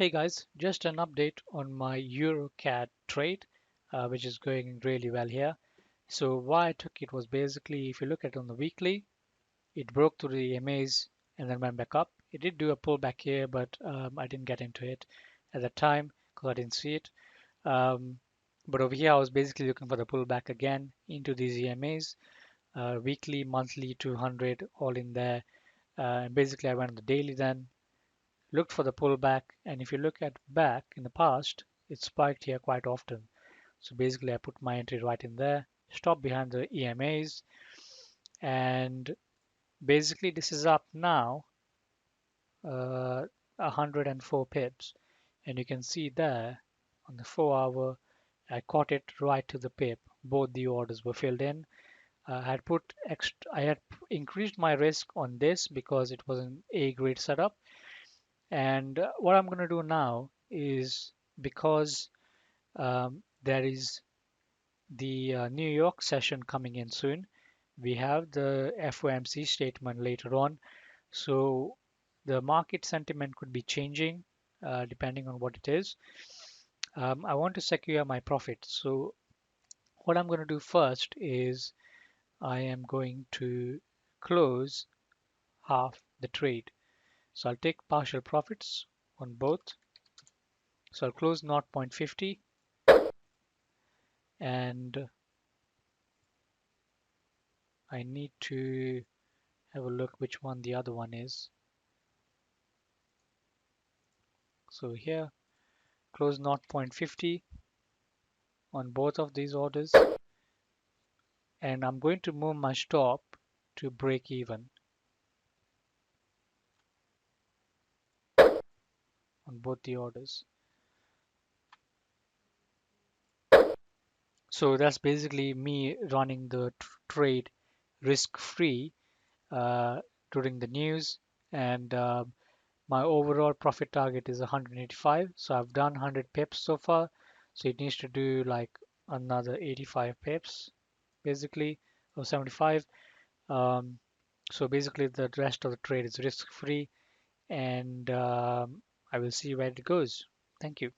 Hey guys, just an update on my EURCAD trade, which is going really well here. So why I took it was basically, if you look at it on the weekly, it broke through the EMAs and then went back up. It did do a pullback here, but I didn't get into it at the time because I didn't see it. Um, but over here, I was basically looking for the pullback again into these EMAs, weekly, monthly, 200, all in there. And basically, I went on the daily then, looked for the pullback, and if you look at back in the past, it spiked here quite often. So basically, I put my entry right in there, stop behind the EMAs, and basically this is up now 104 pips, and you can see there on the 4 hour, I caught it right to the pip. Both the orders were filled in. I had increased my risk on this because it was an A grade setup. And what I'm going to do now is because there is the New York session coming in soon, we have the FOMC statement later on. So the market sentiment could be changing depending on what it is. I want to secure my profit. So what I'm going to do first is I am going to close half the trade. So I'll take partial profits on both. So I'll close 0.50 and I need to have a look which one the other one is. So here, close 0.50 on both of these orders, and I'm going to move my stop to break even on both the orders. So that's basically me running the trade risk-free uh, during the news, and my overall profit target is 185. So I've done 100 pips so far. So it needs to do like another 85 pips, basically, or 75. Um, so basically, the rest of the trade is risk-free, and I will see where it goes. Thank you.